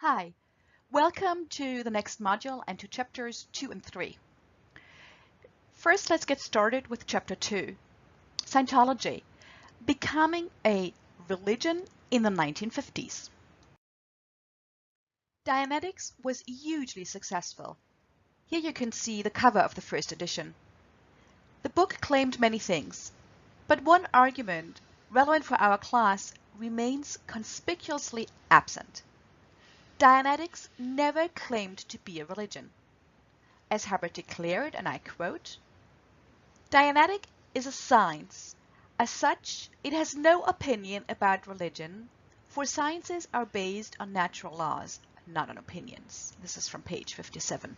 Hi, welcome to the next module and to chapters 2 and 3. First, let's get started with chapter 2, Scientology, becoming a religion in the 1950s. Dianetics was hugely successful. Here you can see the cover of the first edition. The book claimed many things, but one argument relevant for our class remains conspicuously absent. Dianetics never claimed to be a religion. As Hubbard declared, and I quote, "Dianetic is a science. As such, it has no opinion about religion, for sciences are based on natural laws, not on opinions." This is from page 57.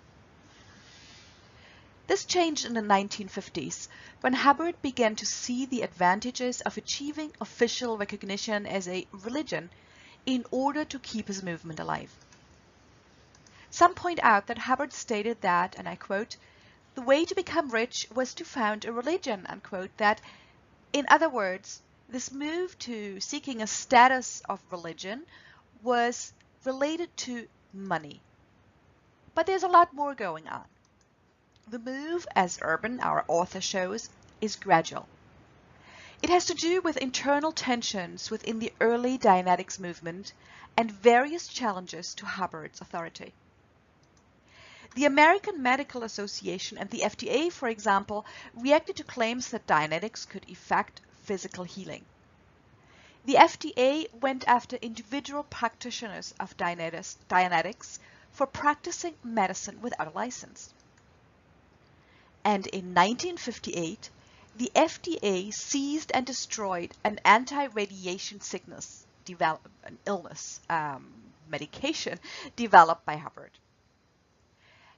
This changed in the 1950s when Hubbard began to see the advantages of achieving official recognition as a religion in order to keep his movement alive. Some point out that Hubbard stated that, and I quote, "the way to become rich was to found a religion," unquote, that, in other words, this move to seeking a status of religion was related to money. But there's a lot more going on. The move, as Urban, our author, shows, is gradual. It has to do with internal tensions within the early Dianetics movement and various challenges to Hubbard's authority. The American Medical Association and the FDA, for example, reacted to claims that Dianetics could effect physical healing. The FDA went after individual practitioners of Dianetics for practicing medicine without a license. And in 1958, the FDA seized and destroyed an anti-radiation sickness medication developed by Hubbard.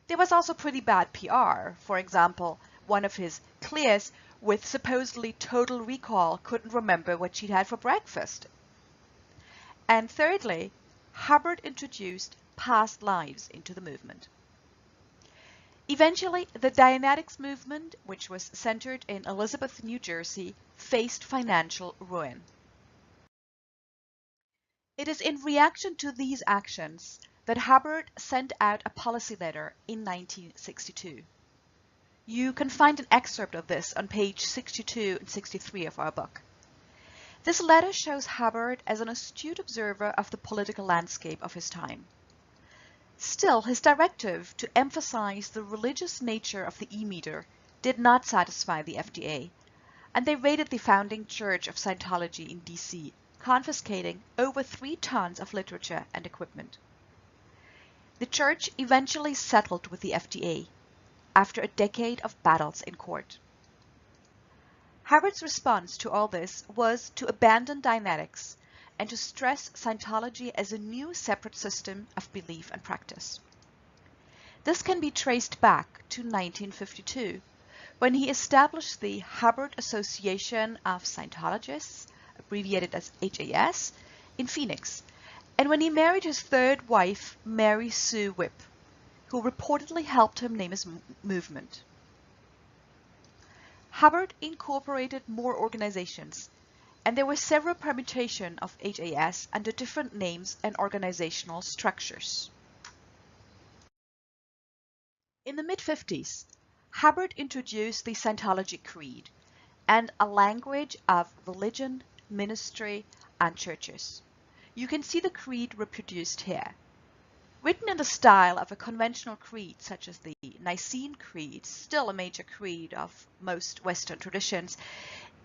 There was also pretty bad PR. For example, one of his clears with supposedly total recall couldn't remember what she'd had for breakfast. And thirdly, Hubbard introduced past lives into the movement. Eventually, the Dianetics movement, which was centered in Elizabeth, New Jersey, faced financial ruin. It is in reaction to these actions that Hubbard sent out a policy letter in 1962. You can find an excerpt of this on page 62 and 63 of our book. This letter shows Hubbard as an astute observer of the political landscape of his time. Still, his directive to emphasize the religious nature of the e-meter did not satisfy the FDA, and they raided the founding Church of Scientology in DC, confiscating over 3 tons of literature and equipment. The church eventually settled with the FDA after a decade of battles in court. Hubbard's response to all this was to abandon Dianetics and to stress Scientology as a new separate system of belief and practice. This can be traced back to 1952, when he established the Hubbard Association of Scientologists, abbreviated as HAS, in Phoenix, and when he married his third wife, Mary Sue Whipp, who reportedly helped him name his movement. Hubbard incorporated more organizations, and there were several permutations of HAS under different names and organizational structures. In the mid-50s, Hubbard introduced the Scientology Creed and a language of religion, ministry, and churches. You can see the creed reproduced here. Written in the style of a conventional creed such as the Nicene Creed, still a major creed of most Western traditions,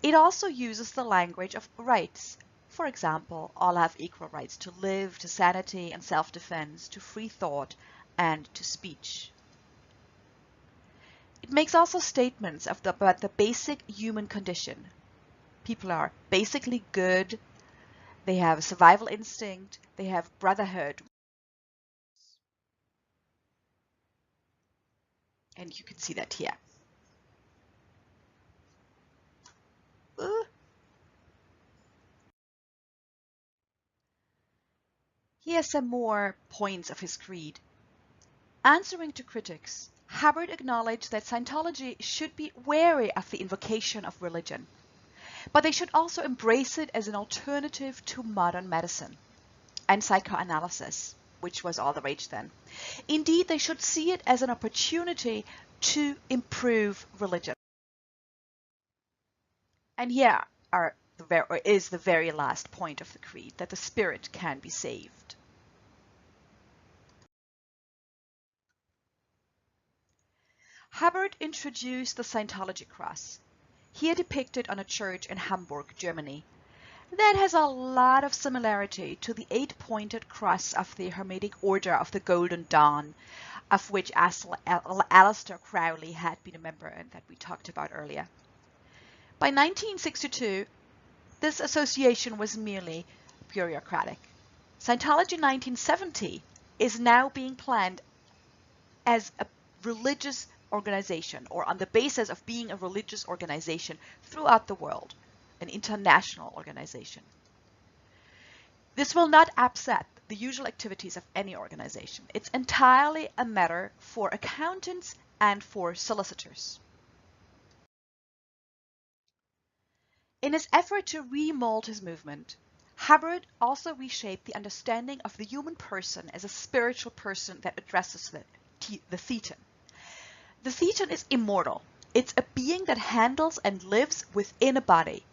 it also uses the language of rights. For example, all have equal rights to live, to sanity and self-defense, to free thought, and to speech. It makes also statements about the basic human condition. People are basically good, they have a survival instinct, they have brotherhood. And you can see that here. Here are some more points of his creed. Answering to critics, Hubbard acknowledged that Scientology should be wary of the invocation of religion, but they should also embrace it as an alternative to modern medicine and psychoanalysis. which was all the rage then. Indeed, they should see it as an opportunity to improve religion. And here is the very last point of the creed, that the spirit can be saved. Hubbard introduced the Scientology cross, here depicted on a church in Hamburg, Germany. That has a lot of similarity to the 8-pointed cross of the Hermetic Order of the Golden Dawn, of which Aleister Crowley had been a member and that we talked about earlier. By 1962, this association was merely bureaucratic. Scientology 1970 is now being planned as a religious organization, or on the basis of being a religious organization throughout the world, an international organization. This will not upset the usual activities of any organization. It's entirely a matter for accountants and for solicitors. In his effort to remold his movement, Hubbard also reshaped the understanding of the human person as a spiritual person that addresses the thetan. The thetan is immortal. It's a being that handles and lives within a body,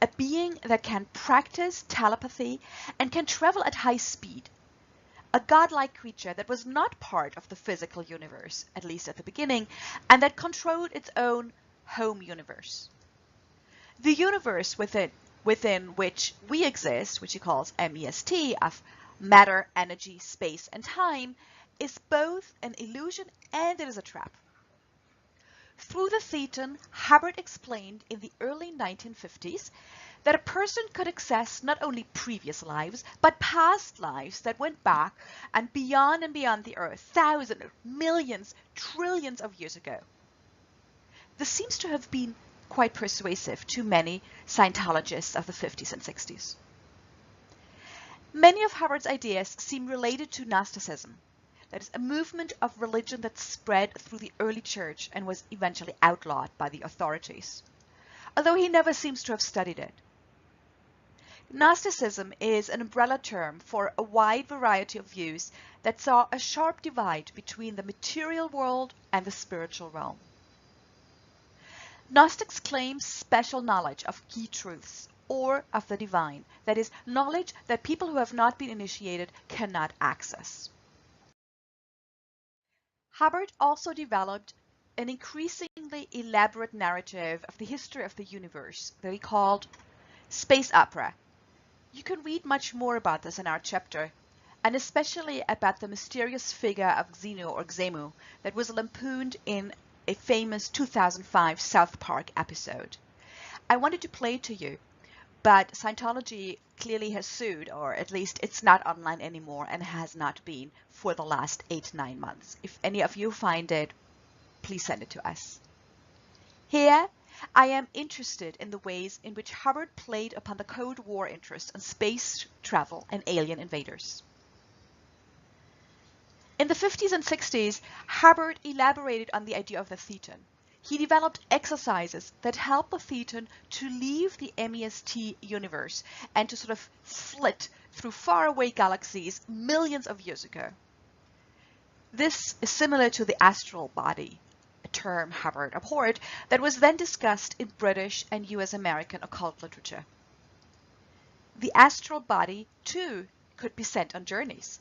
a being that can practice telepathy and can travel at high speed, a godlike creature that was not part of the physical universe, at least at the beginning, and that controlled its own home universe. The universe within which we exist, which he calls MEST, of matter, energy, space, and time, is both an illusion and it is a trap. Through the thetan, Hubbard explained in the early 1950s that a person could access not only previous lives, but past lives that went back and beyond the Earth, thousands, millions, trillions of years ago. This seems to have been quite persuasive to many Scientologists of the 50s and 60s. Many of Hubbard's ideas seem related to Gnosticism, that is, a movement of religion that spread through the early church and was eventually outlawed by the authorities, although he never seems to have studied it. Gnosticism is an umbrella term for a wide variety of views that saw a sharp divide between the material world and the spiritual realm. Gnostics claim special knowledge of key truths or of the divine, that is, knowledge that people who have not been initiated cannot access. Hubbard also developed an increasingly elaborate narrative of the history of the universe that he called space opera. You can read much more about this in our chapter, and especially about the mysterious figure of Xenu that was lampooned in a famous 2005 South Park episode. I wanted to play it to you, but Scientology clearly has sued, or at least it's not online anymore and has not been for the last 8-9 months. If any of you find it, please send it to us. Here, I am interested in the ways in which Hubbard played upon the Cold War interest in space travel and alien invaders. In the 50s and 60s, Hubbard elaborated on the idea of the thetan. He developed exercises that help the thetan to leave the MEST universe and to sort of flit through faraway galaxies millions of years ago. This is similar to the astral body, a term Hubbard abhorred, that was then discussed in British and US American occult literature. The astral body, too, could be sent on journeys,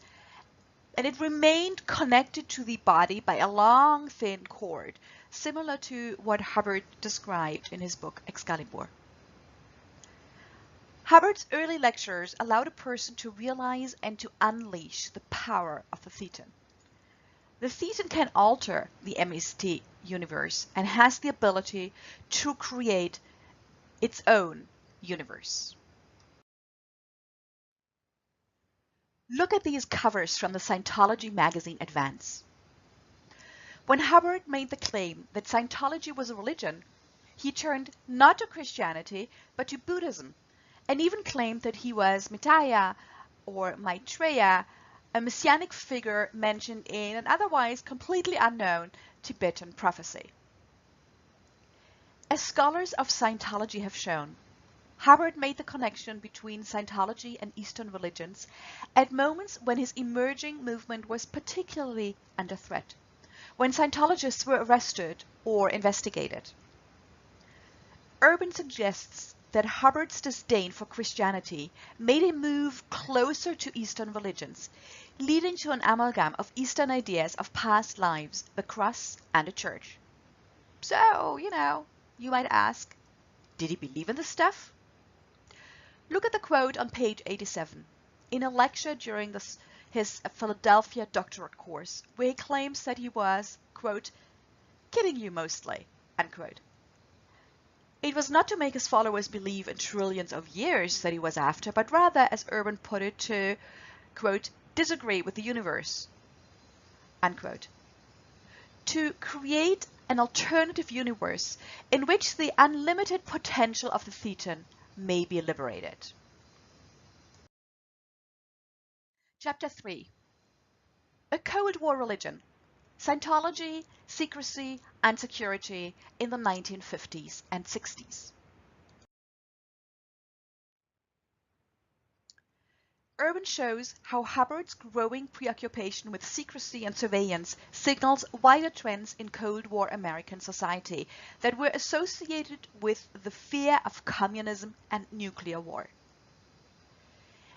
and it remained connected to the body by a long, thin cord, similar to what Hubbard described in his book Excalibur. Hubbard's early lectures allowed a person to realize and to unleash the power of the thetan. The thetan can alter the MEST universe and has the ability to create its own universe. Look at these covers from the Scientology magazine Advance. When Hubbard made the claim that Scientology was a religion, he turned not to Christianity, but to Buddhism, and even claimed that he was Mitaya or Maitreya, a messianic figure mentioned in an otherwise completely unknown Tibetan prophecy. As scholars of Scientology have shown, Hubbard made the connection between Scientology and Eastern religions at moments when his emerging movement was particularly under threat, when Scientologists were arrested or investigated. Urban suggests that Hubbard's disdain for Christianity made him move closer to Eastern religions, leading to an amalgam of Eastern ideas of past lives, the cross, and the church. So, you might ask, did he believe in this stuff? Look at the quote on page 87, in a lecture during his Philadelphia doctorate course, where he claims that he was, quote, kidding you mostly, unquote. It was not to make his followers believe in trillions of years that he was after, but rather, as Urban put it, to, quote, disagree with the universe, unquote. To create an alternative universe in which the unlimited potential of the thetan may be liberated. Chapter 3. A Cold War Religion. Scientology, Secrecy, and Security in the 1950s and 60s. Urban shows how Hubbard's growing preoccupation with secrecy and surveillance signals wider trends in Cold War American society that were associated with the fear of communism and nuclear war.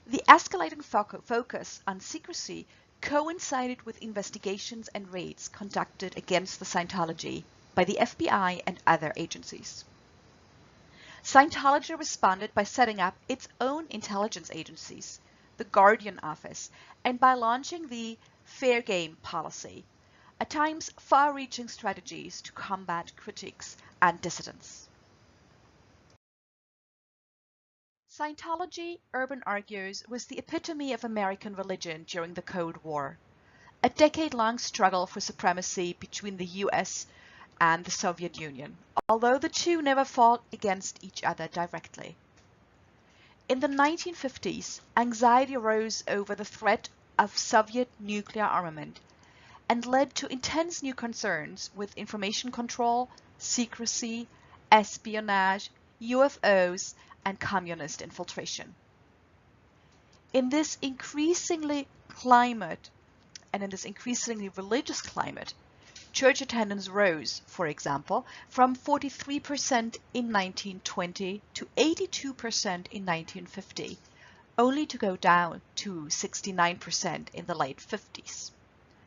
The escalating focus on secrecy coincided with investigations and raids conducted against the Scientology by the FBI and other agencies. Scientology responded by setting up its own intelligence agencies, the Guardian Office, and by launching the fair game policy, at times far-reaching strategies to combat critics and dissidents. Scientology, Urban argues, was the epitome of American religion during the Cold War, a decade-long struggle for supremacy between the US and the Soviet Union, although the two never fought against each other directly. In the 1950s, anxiety arose over the threat of Soviet nuclear armament and led to intense new concerns with information control, secrecy, espionage, UFOs, and communist infiltration. In this increasingly religious climate, church attendance rose, for example, from 43% in 1920 to 82% in 1950, only to go down to 69% in the late 50s.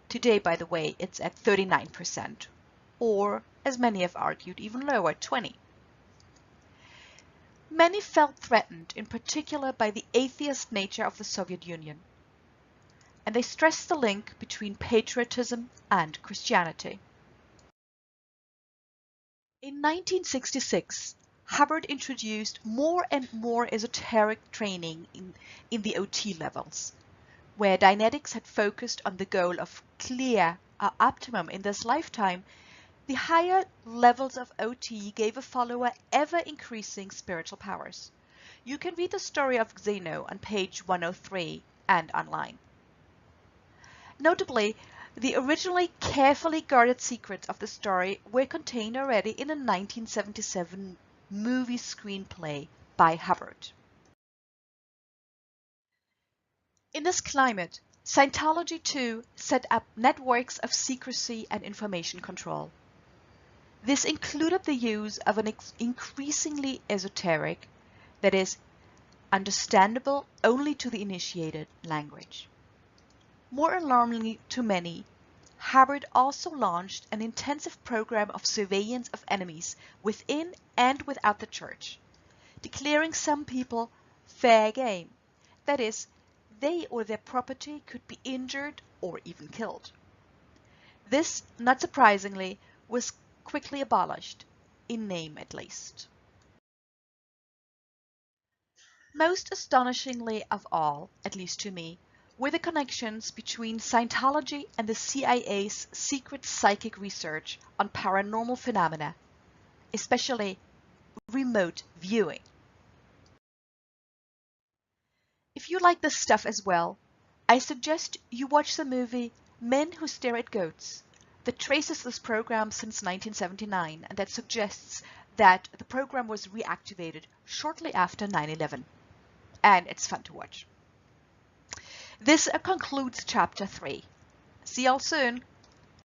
Today, by the way, it's at 39%, or, as many have argued, even lower, 20%. Many felt threatened, in particular by the atheist nature of the Soviet Union, and they stressed the link between patriotism and Christianity. In 1966, Hubbard introduced more and more esoteric training in the OT levels, where Dianetics had focused on the goal of clear or optimum in this lifetime. The higher levels of OT gave a follower ever-increasing spiritual powers. You can read the story of Xeno on page 103 and online. Notably, the originally carefully guarded secrets of the story were contained already in a 1977 movie screenplay by Hubbard. In this climate, Scientology too set up networks of secrecy and information control. This included the use of an increasingly esoteric, that is, understandable only to the initiated, language. More alarmingly to many, Hubbard also launched an intensive program of surveillance of enemies within and without the church, declaring some people fair game, that is, they or their property could be injured or even killed. This, not surprisingly, was quickly abolished, in name at least. Most astonishingly of all, at least to me, were the connections between Scientology and the CIA's secret psychic research on paranormal phenomena, especially remote viewing. If you like this stuff as well, I suggest you watch the movie Men Who Stare at Goats that traces this program since 1979 and that suggests that the program was reactivated shortly after 9/11, and it's fun to watch. This concludes chapter 3. See y'all soon.